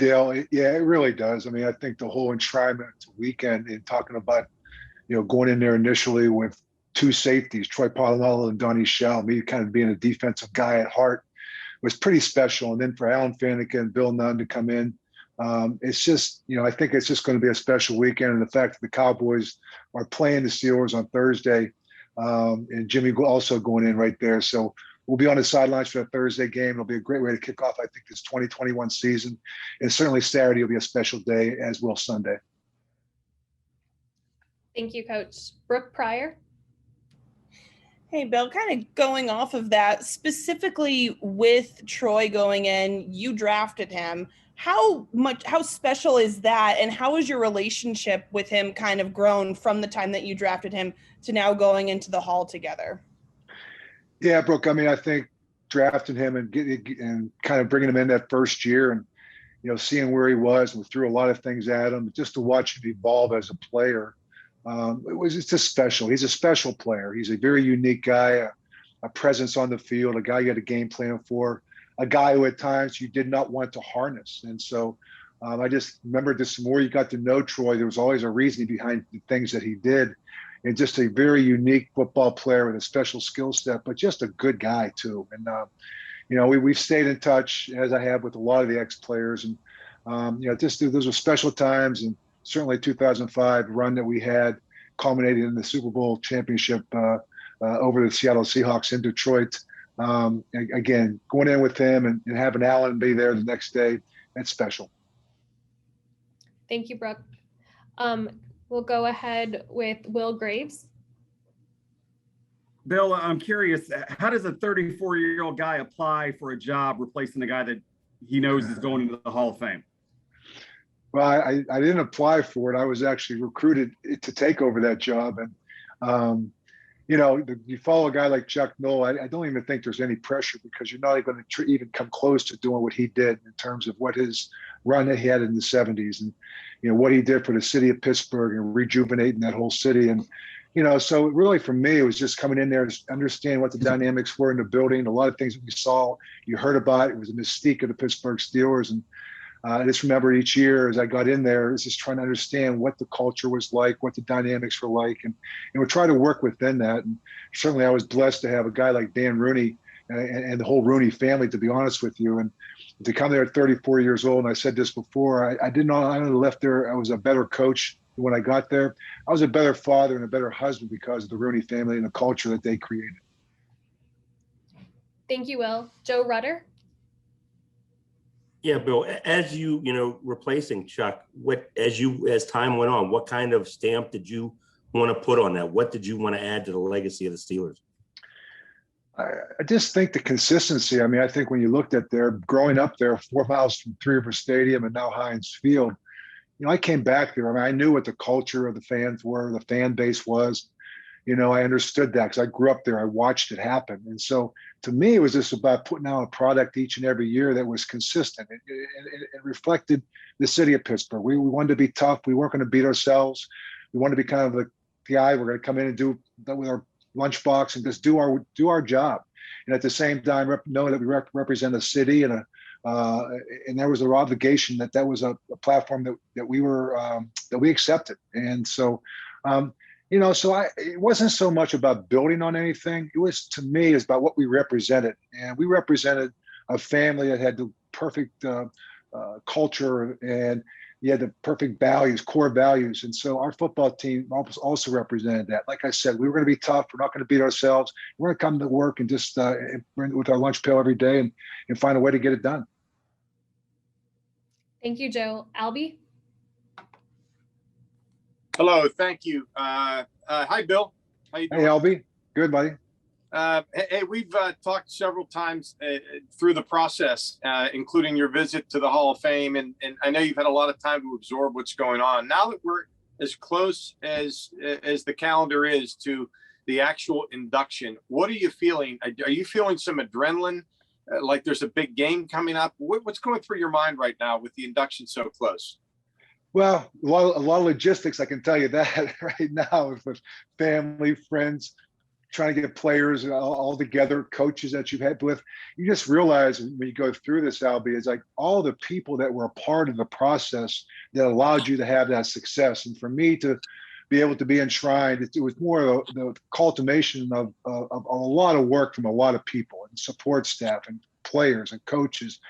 Dale, yeah, it really does. I mean, I think the whole enshrinement weekend and talking about, going in there initially with two safeties, Troy Polamalu and Donnie Shell, me kind of being a defensive guy at heart, was pretty special. And then for Alan Faneca and Bill Nunn to come in, it's just, I think it's just going to be a special weekend. And the fact that the Cowboys are playing the Steelers on Thursday, and Jimmy also going in right there. So we'll be on the sidelines for that Thursday game. It'll be a great way to kick off, I think, this 2021 season. And certainly Saturday will be a special day, as will Sunday. Thank you, Coach. Brooke Pryor. Hey, Bill, kind of going off of that, specifically with Troy going in, you drafted him. How special is that? And how has your relationship with him kind of grown from the time that you drafted him to now going into the Hall together? Yeah, Brooke, I mean, I think drafting him and kind of bringing him in that first year and, seeing where he was, and we threw a lot of things at him, just to watch him evolve as a player. It's just special. He's a special player. He's a very unique guy, a presence on the field, a guy you had a game plan for, a guy who at times you did not want to harness. And so I just remember this, the more you got to know Troy, there was always a reasoning behind the things that he did. And just a very unique football player with a special skill set, but just a good guy too. And, we've stayed in touch, as I have with a lot of the ex-players. And, those were special times. And certainly 2005 run that we had culminated in the Super Bowl championship over the Seattle Seahawks in Detroit. Again, going in with him and having Allen be there the next day, that's special. Thank you, Brooke. We'll go ahead with Will Graves. Bill, I'm curious, how does a 34-year-old guy apply for a job replacing a guy that he knows is going into the Hall of Fame? Well, I didn't apply for it. I was actually recruited to take over that job. And, you follow a guy like Chuck Noll, I don't even think there's any pressure, because you're not going to even come close to doing what he did in terms of what his run that he had in the 70s and, what he did for the city of Pittsburgh and rejuvenating that whole city. And, so really for me, it was just coming in there to understand what the dynamics were in the building. A lot of things that we saw, you heard about, it was a mystique of the Pittsburgh Steelers. And I just remember each year as I got in there, I was just trying to understand what the culture was like, what the dynamics were like, and we're trying to work within that. And certainly I was blessed to have a guy like Dan Rooney and the whole Rooney family, to be honest with you. And to come there at 34 years old, and I said this before, I didn't know I left there. I was a better coach when I got there. I was a better father and a better husband because of the Rooney family and the culture that they created. Thank you, Will. Joe Rutter. Yeah, Bill, as you, replacing Chuck, as time went on, what kind of stamp did you want to put on that? What did you want to add to the legacy of the Steelers? I just think the consistency. I mean, I think when you looked at growing up there 4 miles from Three River Stadium and now Heinz Field, I came back there. I mean, I knew what the culture of the fans were, the fan base was. I understood that because I grew up there. I watched it happen. And so to me, it was just about putting out a product each and every year that was consistent. It reflected the city of Pittsburgh. We wanted to be tough. We weren't going to beat ourselves. We wanted to be kind of the guy. We're going to come in and do that with our lunchbox and just do our job. And at the same time, know that we represent a city and there was an obligation that was a platform that we accepted. And so, it wasn't so much about building on anything. It was, to me, is about what we represented. And we represented a family that had the perfect culture, and you had the perfect values, core values. And so our football team also represented that. Like I said, we were going to be tough. We're not going to beat ourselves. We're going to come to work and just with our lunch pail every day and find a way to get it done. Thank you, Joe. Albie? Hello, thank you. Hi, Bill. How you doing? Hey, Albie. Good, buddy. Hey, we've talked several times through the process, including your visit to the Hall of Fame, and I know you've had a lot of time to absorb what's going on. Now that we're as close as the calendar is to the actual induction, what are you feeling? Are you feeling some adrenaline, like there's a big game coming up? What's going through your mind right now with the induction so close? Well, a lot of logistics, I can tell you that right now, with family, friends, trying to get players all together, coaches that you've had with. You just realize when you go through this, Albie, it's like all the people that were a part of the process that allowed you to have that success. And for me to be able to be enshrined, it was more of the cultivation of a lot of work from a lot of people and support staff and players and coaches,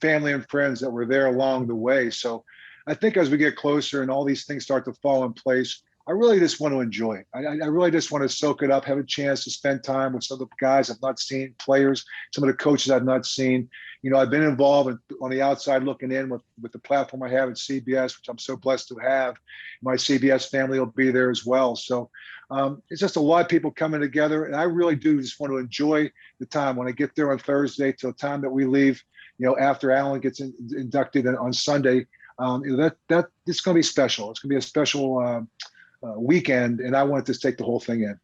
family and friends that were there along the way. So I think as we get closer and all these things start to fall in place, I really just want to enjoy it. I really just want to soak it up, have a chance to spend time with some of the guys I've not seen, players, some of the coaches I've not seen. You know, I've been involved on the outside looking in with the platform I have at CBS, which I'm so blessed to have. My CBS family will be there as well. So it's just a lot of people coming together. And I really do just want to enjoy the time when I get there on Thursday till the time that we leave, you know, after Alan gets inducted on Sunday. That it's going to be special. It's going to be a special weekend, and I wanted to take the whole thing in.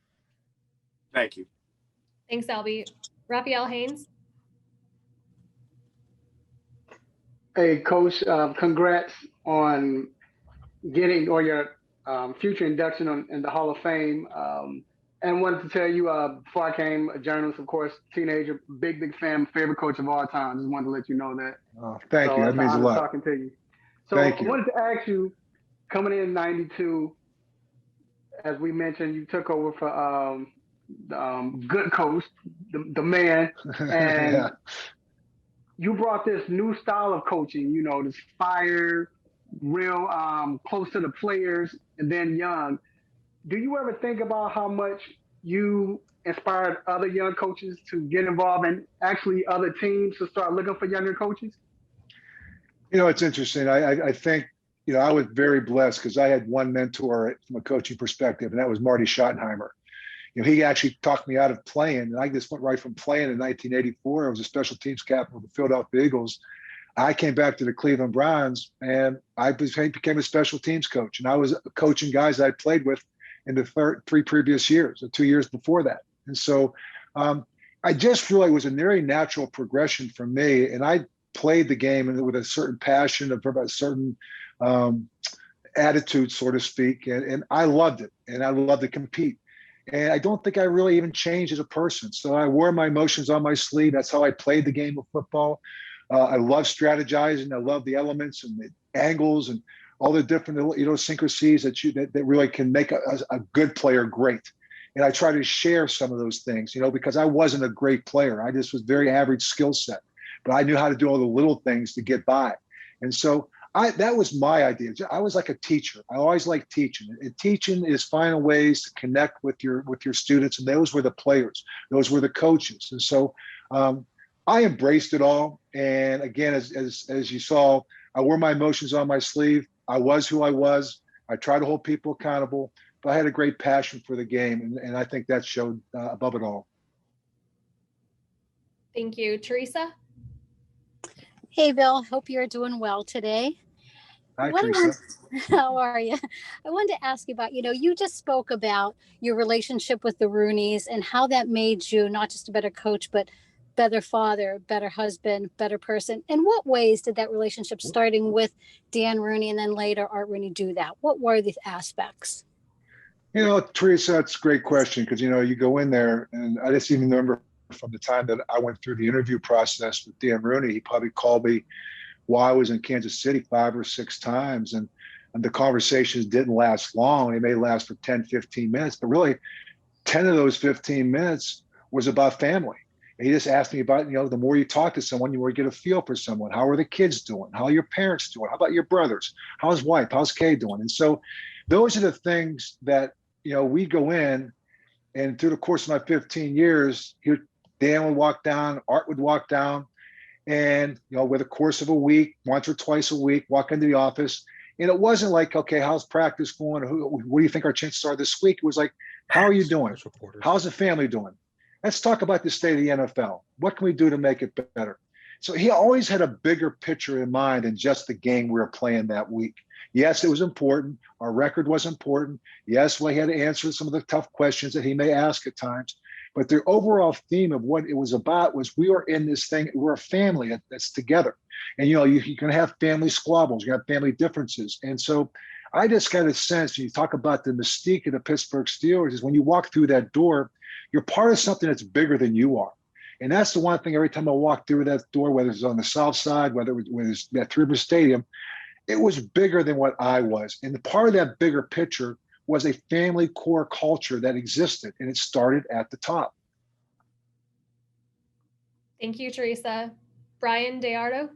Thank you. Thanks, Albie. Raphael Haynes. Hey, Coach, congrats on getting or your future induction in the Hall of Fame. And wanted to tell you, before I came a journalist, of course, teenager, big fan, favorite coach of all time. Just wanted to let you know that. Oh, thank you. That means a lot. Talking to you. So Thank you. I wanted to ask you, coming in '92, as we mentioned, you took over for good coach, the man, and Yeah. you brought this new style of coaching, you know, this fire, real close to the players, and then young. Do you ever think about how much you inspired other young coaches to get involved and actually other teams to start looking for younger coaches? You know, it's interesting. I think, you know, I was very blessed because I had one mentor from a coaching perspective, and that was Marty Schottenheimer. You know, he actually talked me out of playing, and I just went right from playing in 1984. I was a special teams captain of the Philadelphia Eagles. I came back to the Cleveland Browns, and I became a special teams coach. And I was coaching guys that I played with in the 3 previous years, or 2 years before that. And so I just feel like it was a very natural progression for me. And I played the game with a certain passion, of a certain attitude, so to speak. And I loved it. And I loved to compete. And I don't think I really even changed as a person. So I wore my emotions on my sleeve. That's how I played the game of football. I love strategizing. I love the elements and the angles and all the different idiosyncrasies that really can make a good player great. And I try to share some of those things, you know, because I wasn't a great player. I just was very average skill set, but I knew how to do all the little things to get by. And so that was my idea. I was like a teacher. I always liked teaching. And teaching is finding ways to connect with your students. And those were the players. Those were the coaches. And so I embraced it all. And again, as you saw, I wore my emotions on my sleeve. I was who I was. I tried to hold people accountable, but I had a great passion for the game. And I think that showed above it all. Thank you. Teresa? Hey, Bill. Hope you're doing well today. Hi, Teresa. How are you? I wanted to ask you about, you know, you just spoke about your relationship with the Rooneys and how that made you not just a better coach, but better father, better husband, better person. In what ways did that relationship, starting with Dan Rooney and then later Art Rooney, do that? What were the aspects? You know, Teresa, that's a great question because, you know, you go in there and I just even remember from the time that I went through the interview process with Dan Rooney, he probably called me while I was in Kansas City 5 or 6 times. And the conversations didn't last long. They may last for 10, 15 minutes, but really 10 of those 15 minutes was about family. And he just asked me about, you know, the more you talk to someone, the more you get a feel for someone. How are the kids doing? How are your parents doing? How about your brothers? How's wife? How's Kay doing? And so those are the things that, you know, we go in, and through the course of my 15 years, Dan would walk down, Art would walk down, and, you know, with the course of a week, once or twice a week, walk into the office. And it wasn't like, okay, how's practice going? What do you think our chances are this week? It was like, how are you doing? How's the family doing? Let's talk about the state of the NFL. What can we do to make it better? So he always had a bigger picture in mind than just the game we were playing that week. Yes, it was important. Our record was important. Yes, we had to answer some of the tough questions that he may ask at times. But the overall theme of what it was about was we are in this thing. We're a family that's together. And, you know, you can have family squabbles. You have family differences. And so I just got a sense, you talk about the mystique of the Pittsburgh Steelers, is when you walk through that door, you're part of something that's bigger than you are. And that's the one thing every time I walk through that door, whether it's on the south side, whether it was at Three River Stadium, it was bigger than what I was. And the part of that bigger picture was a family core culture that existed, and it started at the top. Thank you, Teresa. Brian DeArdo.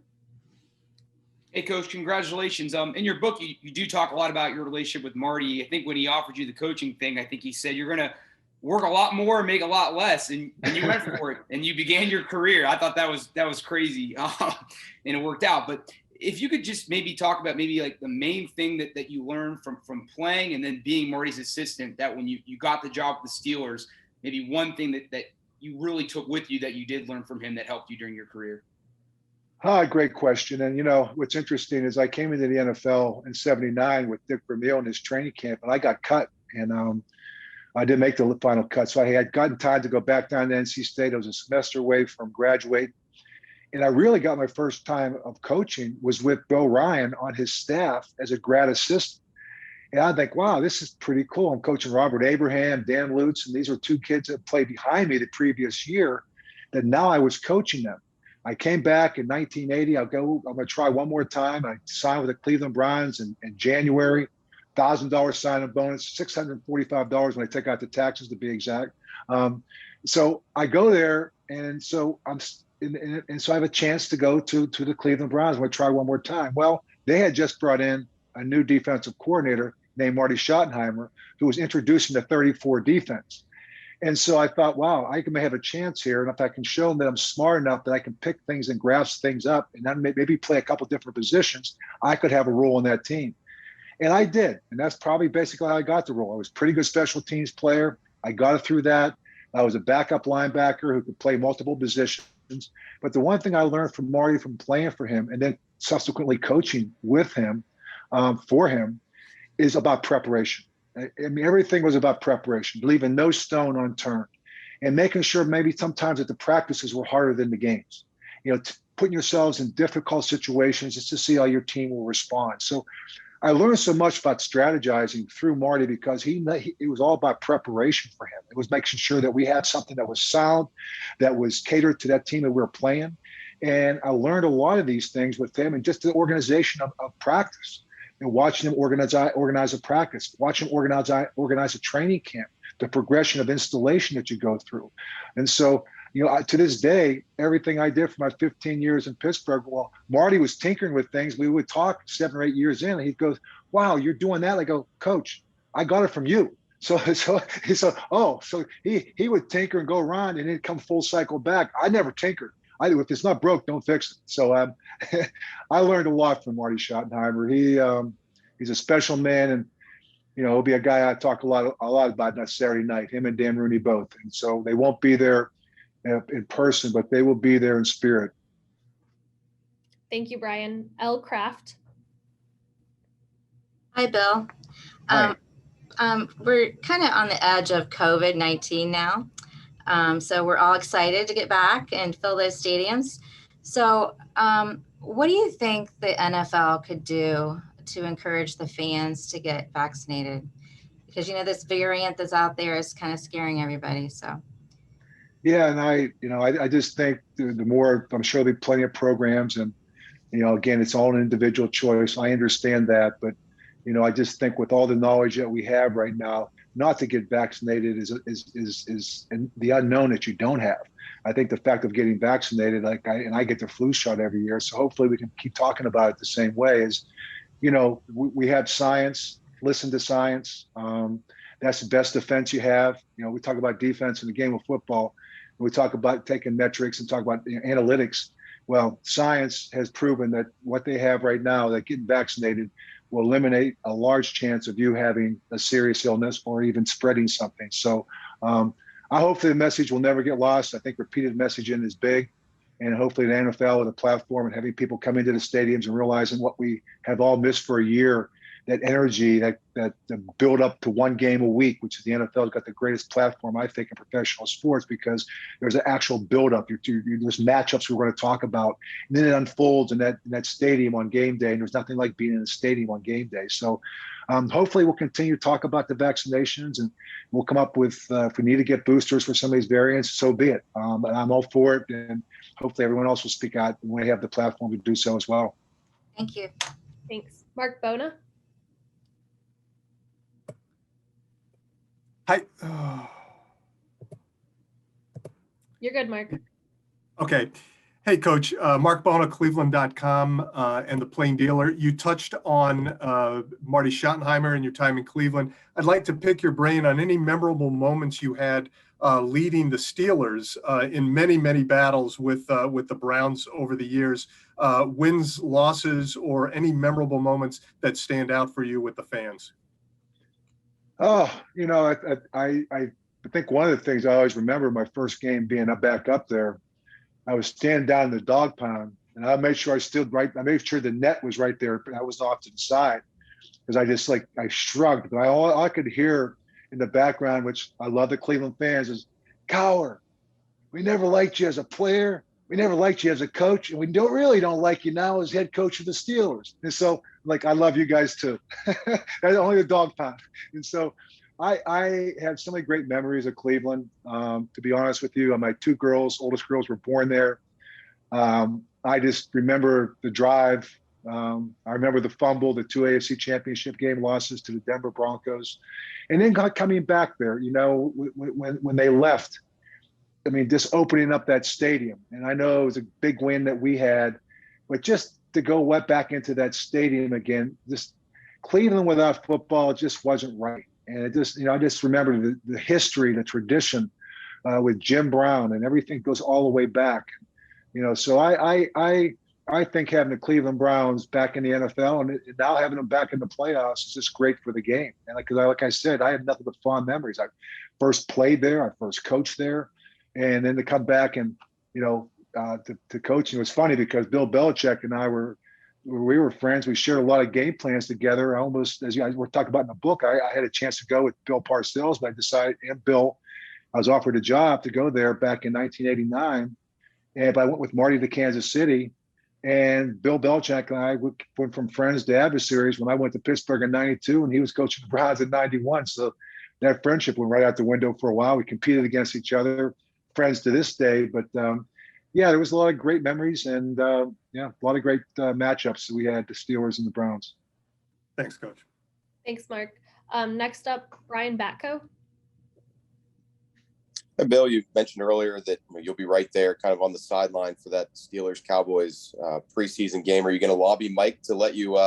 Hey, Coach, congratulations. In your book, you do talk a lot about your relationship with Marty. I think when he offered you the coaching thing, I think he said you're going to work a lot more and make a lot less, and you went for it, and you began your career. I thought that was crazy, and it worked out. But if you could just maybe talk about maybe like the main thing that you learned from playing and then being Marty's assistant, that when you got the job with the Steelers, maybe one thing that you really took with you that you did learn from him that helped you during your career. Great question. And, what's interesting is I came into the NFL in '79 with Dick Vermeil in his training camp, and I got cut. And I didn't make the final cut. So I had gotten time to go back down to NC State. I was a semester away from graduating. And I really got my first time of coaching was with Bill Ryan on his staff as a grad assistant. And I think, wow, this is pretty cool. I'm coaching Robert Abraham, Dan Lutz, and these were two kids that played behind me the previous year that now I was coaching them. I came back in 1980. I'm going to try one more time. I signed with the Cleveland Browns in January. $1,000 sign-on bonus, $645 when I take out the taxes to be exact. So I go there, and so so I have a chance to go to the Cleveland Browns. I'm going to try one more time. Well, they had just brought in a new defensive coordinator named Marty Schottenheimer, who was introducing the 34 defense. And so I thought, wow, I may have a chance here. And if I can show them that I'm smart enough that I can pick things and grasp things up and then maybe play a couple different positions, I could have a role in that team. And I did. And that's probably basically how I got the role. I was a pretty good special teams player. I got it through that. I was a backup linebacker who could play multiple positions. But the one thing I learned from Marty from playing for him and then subsequently coaching with him, for him, is about preparation. I mean, everything was about preparation, leaving no stone unturned and making sure maybe sometimes that the practices were harder than the games. Putting yourselves in difficult situations just to see how your team will respond. So I learned so much about strategizing through Marty because it was all about preparation for him. It was making sure that we had something that was sound, that was catered to that team that we were playing. And I learned a lot of these things with him and just the organization of practice and watching him organize a practice, watching him organize a training camp, the progression of installation that you go through. And so, to this day, everything I did for my 15 years in Pittsburgh, well, Marty was tinkering with things. We would talk 7 or 8 years in, and he goes, wow, you're doing that? I go, Coach, I got it from you. So he said, so he would tinker and go around and then come full cycle back. I never tinkered. If it's not broke, don't fix it. So I learned a lot from Marty Schottenheimer. He's a special man, and he'll be a guy I talk a lot about on Saturday night. Him and Dan Rooney both, and so they won't be there in person, but they will be there in spirit. Thank you, Brian. L. Kraft. Hi, Bill. Hi. We're kind of on the edge of COVID-19 now. So we're all excited to get back and fill those stadiums. So what do you think the NFL could do to encourage the fans to get vaccinated? Because, this variant that's out there is kind of scaring everybody. So. Yeah, and I just think the more, I'm sure there'll be plenty of programs, and again, it's all an individual choice. I understand that, but I just think with all the knowledge that we have right now, not to get vaccinated is the unknown that you don't have. I think the fact of getting vaccinated, I get the flu shot every year, so hopefully we can keep talking about it the same way. Is we have science, listen to science. That's the best defense you have. We talk about defense in the game of football. We talk about taking metrics and talk about analytics. Well, science has proven that what they have right now, that getting vaccinated will eliminate a large chance of you having a serious illness or even spreading something. So I hope the message will never get lost. I think repeated messaging is big. And hopefully the NFL with a platform and having people come into the stadiums and realizing what we have all missed for a year, that energy, that the build up to one game a week, which is the NFL's got the greatest platform, I think, in professional sports, because there's an actual build up. There's matchups we're going to talk about, and then it unfolds in that stadium on game day. And there's nothing like being in a stadium on game day. So hopefully we'll continue to talk about the vaccinations, and we'll come up with, if we need to get boosters for some of these variants, so be it. And I'm all for it. And hopefully everyone else will speak out when we have the platform to do so as well. Thank you. Thanks. Mark Bona? Hi. You're good, Mark. Okay. Hey, Coach. Mark Bona, Cleveland.com, and the Plain Dealer. You touched on Marty Schottenheimer and your time in Cleveland. I'd like to pick your brain on any memorable moments you had leading the Steelers in many, many battles with the Browns over the years. Wins, losses, or any memorable moments that stand out for you with the fans. Oh, I think one of the things I always remember my first game being back up there, I was standing down in the dog pound, and I made sure I stood right. I made sure the net was right there, but I was off to the side because I shrugged. But all I could hear in the background, which I love the Cleveland fans, is, "Cower, we never liked you as a player. We never liked you as a coach, and we don't like you now as head coach of the Steelers." And so, I love you guys too. That's only the dog pound. And so I have so many great memories of Cleveland. To be honest with you, my two oldest girls were born there. I just remember the drive. I remember the fumble, the 2 AFC championship game losses to the Denver Broncos. And then coming back there, when they left, just opening up that stadium. And I know it was a big win that we had, but just to go back into that stadium again, just Cleveland without football just wasn't right. And it just, I just remember the history, the tradition with Jim Brown, and everything goes all the way back. So I think having the Cleveland Browns back in the NFL and now having them back in the playoffs is just great for the game. And like I said, I have nothing but fond memories. I first played there, I first coached there, and then to come back and to coaching. It was funny because Bill Belichick and I were friends. We shared a lot of game plans together. Almost, as you guys were talking about in the book, I had a chance to go with Bill Parcells, but I decided, and Bill, I was offered a job to go there back in 1989. But I went with Marty to Kansas City, and Bill Belichick and I went from friends to adversaries when I went to Pittsburgh in 92 and he was coaching the Browns in 91. So that friendship went right out the window for a while. We competed against each other, friends to this day. But there was a lot of great memories and a lot of great matchups we had, the Steelers and the Browns. Thanks, Coach. Thanks, Mark. Next up, Brian Batko. Bill, you mentioned earlier that you'll be right there kind of on the sideline for that Steelers-Cowboys preseason game. Are you going to lobby Mike to let you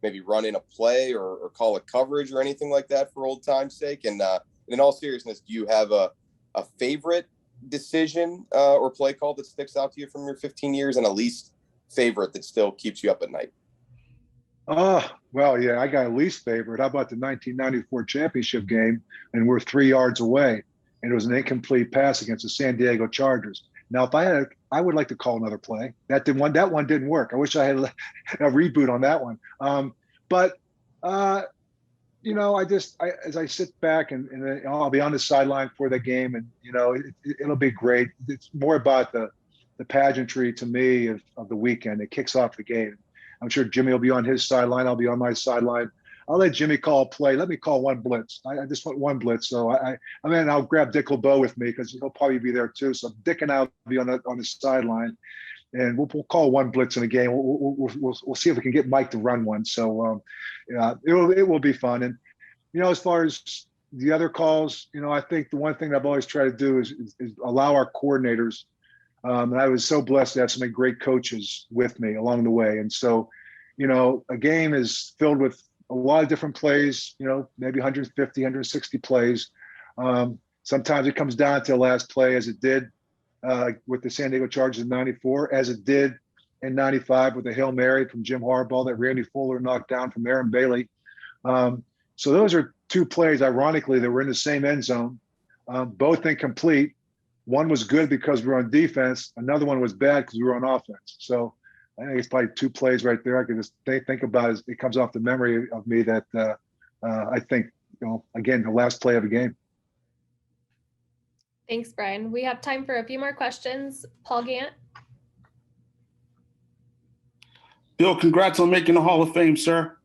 maybe run in a play or call a coverage or anything like that for old time's sake? And in all seriousness, do you have a favorite decision or play call that sticks out to you from your 15 years and a least favorite that still keeps you up at night? Oh, well, yeah, I got a least favorite. How about the 1994 championship game? And we're 3 yards away. And it was an incomplete pass against the San Diego Chargers. Now, if I would like to call another play. That one didn't work. I wish I had a reboot on that one. As I sit back and I'll be on the sideline for the game, and it'll be great. It's more about the pageantry to me of the weekend. It kicks off the game. I'm sure Jimmy will be on his sideline. I'll be on my sideline. I'll let Jimmy call a play. Let me call one blitz. I just want one blitz. So I'll grab Dick LeBeau with me because he'll probably be there too. So Dick and I'll be on the sideline, and we'll call one blitz in a game. We'll see if we can get Mike to run one. So it will be fun. And as far as the other calls, I think the one thing I've always tried to do is allow our coordinators. And I was so blessed to have so many great coaches with me along the way. And so, a game is filled with a lot of different plays, maybe 150, 160 plays. Sometimes it comes down to the last play, as it did with the San Diego Chargers in 94, as it did in 95 with the Hail Mary from Jim Harbaugh that Randy Fuller knocked down from Aaron Bailey. So those are two plays, ironically, that were in the same end zone, both incomplete. One was good because we were on defense. Another one was bad because we were on offense. So I think it's probably 2 plays right there. I can just think about it. It comes off the memory of me that I think, again, the last play of the game. Thanks, Brian. We have time for a few more questions. Paul Gant. Bill, congrats on making the Hall of Fame, sir.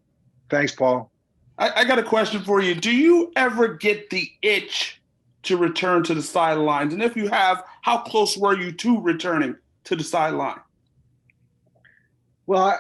Thanks, Paul. I got a question for you. Do you ever get the itch to return to the sidelines? And if you have, how close were you to returning to the sideline? Well,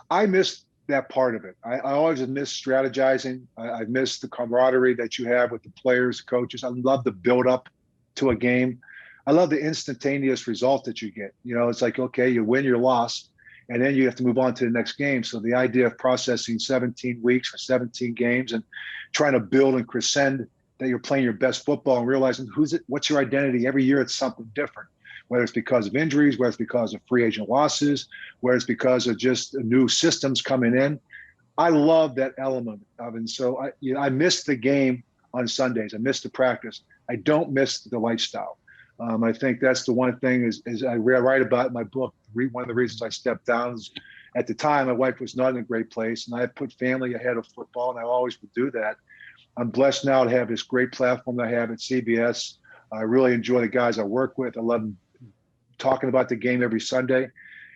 I missed that part of it. I always miss strategizing. I miss the camaraderie that you have with the players, the coaches. I love the build up to a game. I love the instantaneous result that you get. It's like, okay, you win, you lost, and then you have to move on to the next game. So the idea of processing 17 weeks for 17 games and trying to build and crescend that you're playing your best football and realizing what's your identity. Every year it's something different, whether it's because of injuries, whether it's because of free agent losses, whether it's because of just new systems coming in. I love that element of it. And so I missed the game on Sundays. I missed the practice. I don't miss the lifestyle. I think that's the one thing is I write about in my book. One of the reasons I stepped down is at the time, my wife was not in a great place, and I had put family ahead of football, and I always would do that. I'm blessed now to have this great platform that I have at CBS. I really enjoy the guys I work with. I love talking about the game every Sunday.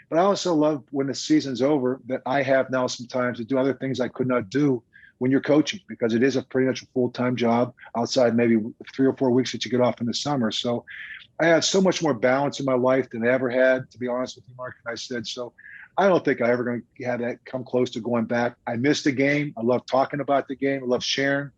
But I also love when the season's over that I have now sometimes to do other things I could not do when you're coaching, because it is a pretty much a full-time job outside maybe 3 or 4 weeks that you get off in the summer. So I have so much more balance in my life than I ever had, to be honest with you, Mark. And I said, so I don't think I ever going to have that come close to going back. I miss the game. I love talking about the game. I love sharing,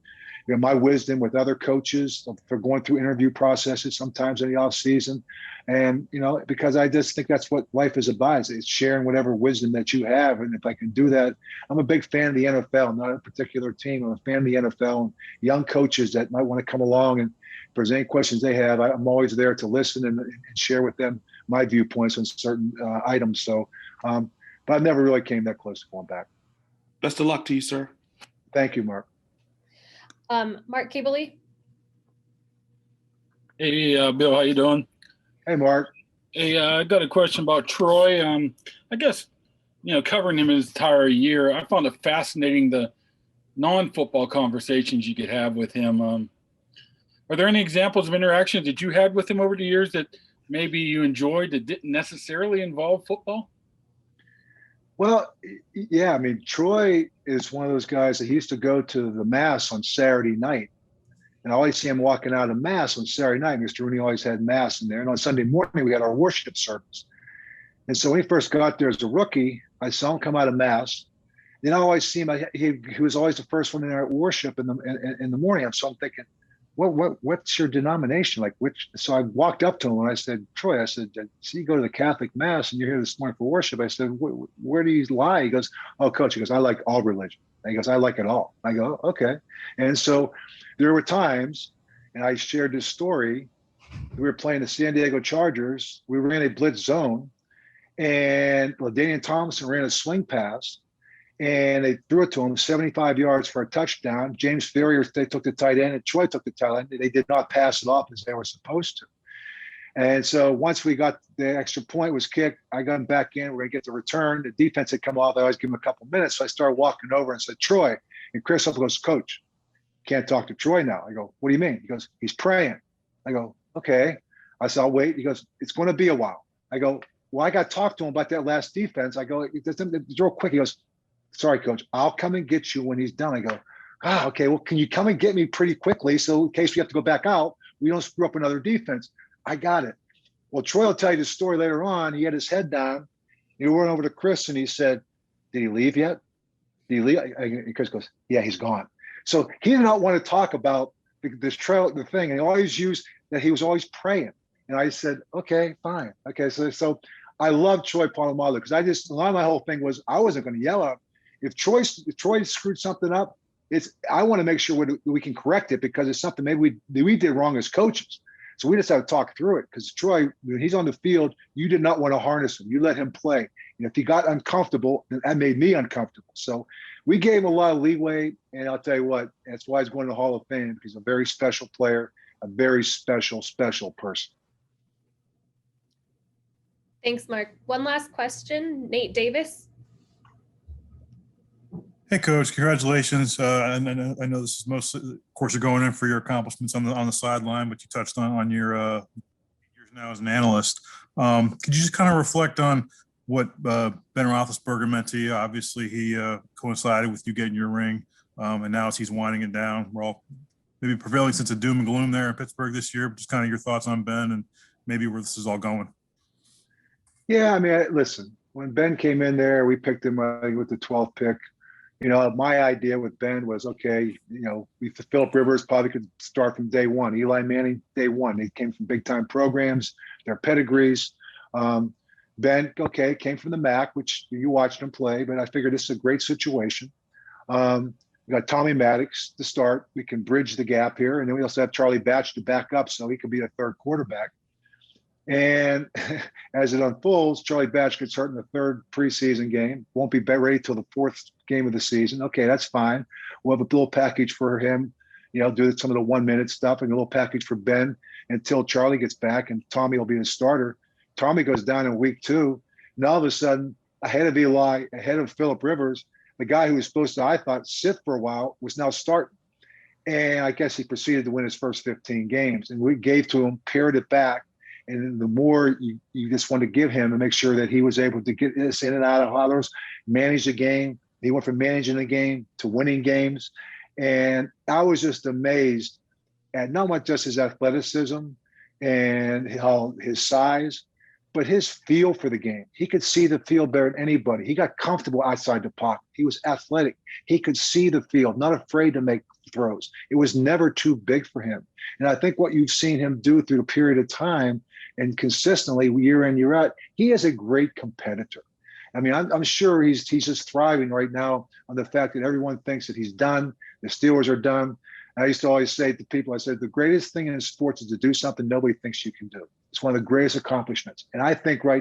my wisdom with other coaches for going through interview processes sometimes in the off season. And, because I just think that's what life is about. It's sharing whatever wisdom that you have. And if I can do that, I'm a big fan of the NFL, not a particular team. I'm a fan of the NFL and young coaches that might want to come along. And if there's any questions they have, I'm always there to listen and share with them my viewpoints on certain items. So, but I never really came that close to going back. Best of luck to you, sir. Thank you, Mark. Mark Kabley. Hey, Bill, how you doing? Hey, Mark. Hey, I got a question about Troy. I guess, covering him his entire year, I found it fascinating the non-football conversations you could have with him. Are there any examples of interactions that you had with him over the years that maybe you enjoyed that didn't necessarily involve football? Well, yeah. I mean, Troy is one of those guys that he used to go to the mass on Saturday night. And I always see him walking out of mass on Saturday night. Mr. Rooney always had mass in there. And on Sunday morning, we had our worship service. And so when he first got there as a rookie, I saw him come out of mass. Then I always see him. He was always the first one in there at worship in the morning. So I'm thinking, what's your denomination? Like which? So I walked up to him and I said, Troy, I said, see, you go to the Catholic mass and you're here this morning for worship. I said, where do you lie? He goes, oh, coach. He goes, I like all religion. And he goes, I like it all. I go, okay. And so there were times, and I shared this story. We were playing the San Diego Chargers. We were in a blitz zone, and LaDainian Tomlinson ran a swing pass, and they threw it to him 75 yards for a touchdown. James Ferrier, they took the tight end, and Troy took the tight end. They did not pass it off as they were supposed to. And so once we got the extra point was kicked, I got him back in. We're going to get the return. The defense had come off. I always give him a couple minutes. So I started walking over and said, Troy. And Chris goes, Coach, can't talk to Troy now. I go, what do you mean? He goes, he's praying. I go, okay. I said, I'll wait. He goes, it's going to be a while. I go, well, I got to talk to him about that last defense. I go, it's real quick. He goes, sorry, Coach, I'll come and get you when he's done. I go, okay. Well, can you come and get me pretty quickly? So in case we have to go back out, we don't screw up another defense. I got it. Well, Troy will tell you the story later on. He had his head down. He went over to Chris and he said, did he leave yet? Did he leave? And Chris goes, yeah, he's gone. So he did not want to talk about the thing. And he always used that he was always praying. And I said, okay, fine. Okay, so I love Troy Polamalu because a lot of my whole thing was I wasn't going to yell at him. If Troy screwed something up, I want to make sure we can correct it because it's something maybe we did wrong as coaches. So we just had to talk through it because Troy, when he's on the field, you did not want to harness him. You let him play. And if he got uncomfortable, then that made me uncomfortable. So we gave him a lot of leeway. And I'll tell you what, that's why he's going to the Hall of Fame because he's a very special player, a very special, special person. Thanks, Mark. One last question, Nate Davis. Hey, Coach, congratulations. I know this is mostly, of course, you're going in for your accomplishments on the sideline, but you touched on your years now as an analyst. Could you just kind of reflect on what Ben Roethlisberger meant to you? Obviously, he coincided with you getting your ring, and now as he's winding it down, we're all maybe prevailing sense of doom and gloom there in Pittsburgh this year. Just kind of your thoughts on Ben and maybe where this is all going. Yeah, I mean, listen, when Ben came in there, we picked him with the 12th pick. You know, my idea with Ben was, okay, you know, Philip Rivers probably could start from day one. Eli Manning, day one. They came from big-time programs, their pedigrees. Ben, okay, came from the MAC, which you watched him play, but I figured this is a great situation. We got Tommy Maddox to start. We can bridge the gap here. And then we also have Charlie Batch to back up so he could be a third quarterback. And as it unfolds, Charlie Batch gets hurt in the third preseason game. Won't be ready till the fourth game of the season. Okay, that's fine. We'll have a little package for him, you know, do some of the 1 minute stuff and a little package for Ben until Charlie gets back and Tommy will be the starter. Tommy goes down in week 2. And all of a sudden, ahead of Eli, ahead of Philip Rivers, the guy who was supposed to, I thought, sit for a while was now starting. And I guess he proceeded to win his first 15 games. And we gave to him, pared it back. And the more you just want to give him and make sure that he was able to get this in and out of others, manage the game. He went from managing the game to winning games. And I was just amazed at not just his athleticism and how his size, but his feel for the game. He could see the field better than anybody. He got comfortable outside the pocket. He was athletic. He could see the field, not afraid to make throws. It was never too big for him. And I think what you've seen him do through a period of time and consistently year in, year out, he is a great competitor. I mean, I'm sure he's just thriving right now on the fact that everyone thinks that he's done. The Steelers are done. I used to always say to people, I said, the greatest thing in sports is to do something nobody thinks you can do. It's one of the greatest accomplishments. And I think right